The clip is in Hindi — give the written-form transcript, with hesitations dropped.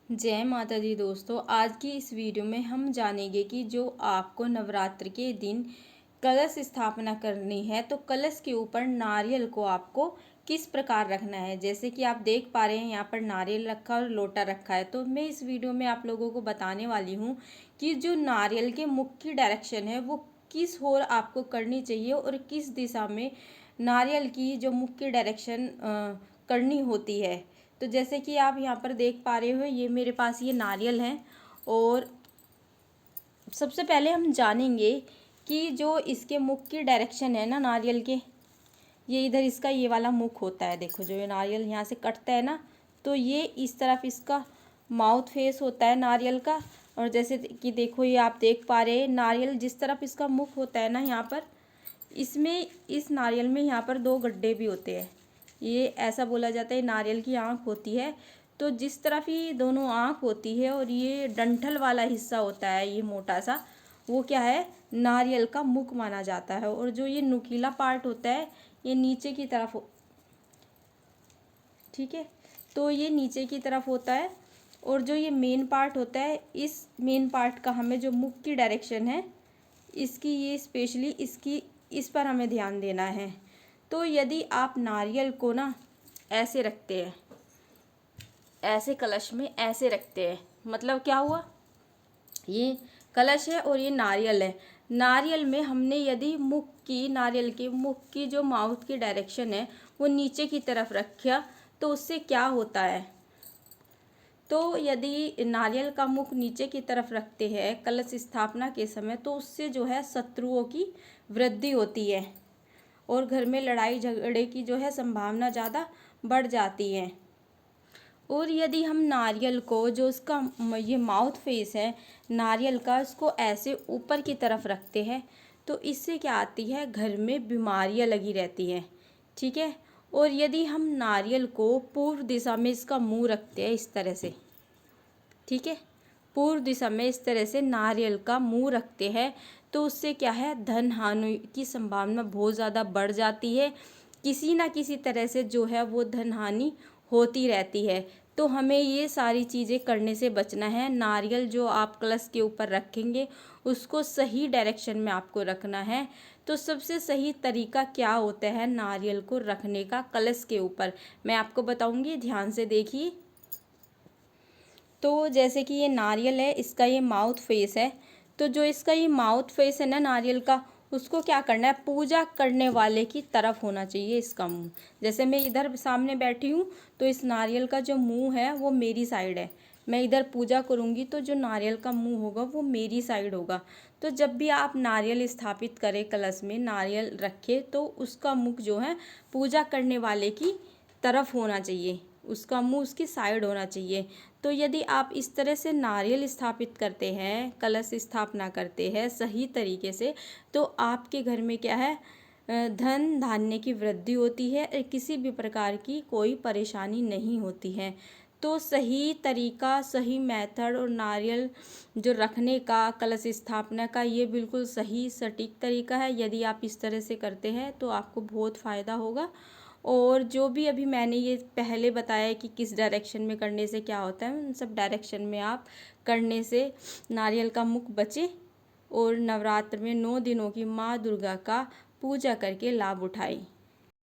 जय माता दी दोस्तों। आज की इस वीडियो में हम जानेंगे कि जो आपको नवरात्र के दिन कलश स्थापना करनी है तो कलश के ऊपर नारियल को आपको किस प्रकार रखना है। जैसे कि आप देख पा रहे हैं यहाँ पर नारियल रखा और लोटा रखा है। तो मैं इस वीडियो में आप लोगों को बताने वाली हूँ कि जो नारियल के मुख की डायरेक्शन है वो किस ओर आपको करनी चाहिए और किस दिशा में नारियल की जो मुख की डायरेक्शन करनी होती है। तो जैसे कि आप यहाँ पर देख पा रहे हो, ये मेरे पास ये नारियल है और सबसे पहले हम जानेंगे कि जो इसके मुख की डायरेक्शन है ना नारियल के, ये इधर इसका ये वाला मुख होता है। देखो जो ये नारियल यहाँ से कटता है ना, तो ये इस तरफ इसका माउथ फेस होता है नारियल का। और जैसे कि देखो ये आप देख पा रहे हैं नारियल जिस तरफ इसका मुख होता है ना, यहाँ पर इसमें इस नारियल में यहाँ पर दो गड्ढे भी होते हैं। ये ऐसा बोला जाता है नारियल की आँख होती है। तो जिस तरफ ये दोनों आँख होती है और ये डंठल वाला हिस्सा होता है ये मोटा सा, वो क्या है, नारियल का मुख माना जाता है। और जो ये नुकीला पार्ट होता है ये नीचे की तरफ ठीक है, तो ये नीचे की तरफ होता है। और जो ये मेन पार्ट होता है, इस मेन पार्ट का हमें जो मुख की डायरेक्शन है इसकी, ये स्पेशली इसकी, इस पर हमें ध्यान देना है। तो यदि आप नारियल को ना ऐसे रखते हैं, ऐसे कलश में ऐसे रखते हैं, मतलब क्या हुआ, ये कलश है और ये नारियल है। नारियल में हमने यदि मुख की, नारियल के मुख की जो माउथ की डायरेक्शन है वो नीचे की तरफ रखा तो उससे क्या होता है, तो यदि नारियल का मुख नीचे की तरफ रखते हैं कलश स्थापना के समय तो उससे जो है शत्रुओं की वृद्धि होती है और घर में लड़ाई झगड़े की जो है संभावना ज़्यादा बढ़ जाती है। और यदि हम नारियल को, जो उसका ये माउथ फेस है नारियल का, उसको ऐसे ऊपर की तरफ रखते हैं तो इससे क्या आती है, घर में बीमारियां लगी रहती हैं। ठीक है। और यदि हम नारियल को पूर्व दिशा में इसका मुंह रखते हैं इस तरह से, ठीक है, पूर्व दिशा में इस तरह से नारियल का मुंह रखते हैं तो उससे क्या है, धन हानि की संभावना बहुत ज़्यादा बढ़ जाती है। किसी ना किसी तरह से जो है वो धन हानि होती रहती है। तो हमें ये सारी चीज़ें करने से बचना है। नारियल जो आप कलश के ऊपर रखेंगे उसको सही डायरेक्शन में आपको रखना है। तो सबसे सही तरीका क्या होता है नारियल को रखने का कलश के ऊपर, मैं आपको बताऊंगी, ध्यान से देखिए। तो जैसे कि ये नारियल है, इसका ये माउथ फेस है, तो जो इसका ये माउथ फेस है ना नारियल का, उसको क्या करना है, पूजा करने वाले की तरफ होना चाहिए इसका मुंह। जैसे मैं इधर सामने बैठी हूँ तो इस नारियल का जो मुंह है वो मेरी साइड है, मैं इधर पूजा करूँगी तो जो नारियल का मुंह होगा वो मेरी साइड होगा। तो जब भी आप नारियल स्थापित करें, कलश में नारियल रखें, तो उसका मुख जो है पूजा करने वाले की तरफ होना चाहिए, उसका मुंह उसकी साइड होना चाहिए। तो यदि आप इस तरह से नारियल स्थापित करते हैं, कलश स्थापना करते हैं सही तरीके से, तो आपके घर में क्या है, धन धान्य की वृद्धि होती है और किसी भी प्रकार की कोई परेशानी नहीं होती है। तो सही तरीका, सही मेथड और नारियल जो रखने का, कलश स्थापना का, ये बिल्कुल सही सटीक तरीका है। यदि आप इस तरह से करते हैं तो आपको बहुत फ़ायदा होगा। और जो भी अभी मैंने ये पहले बताया कि किस डायरेक्शन में करने से क्या होता है, उन सब डायरेक्शन में आप करने से नारियल का मुख बचे और नवरात्र में 9 दिनों की माँ दुर्गा का पूजा करके लाभ उठाएं।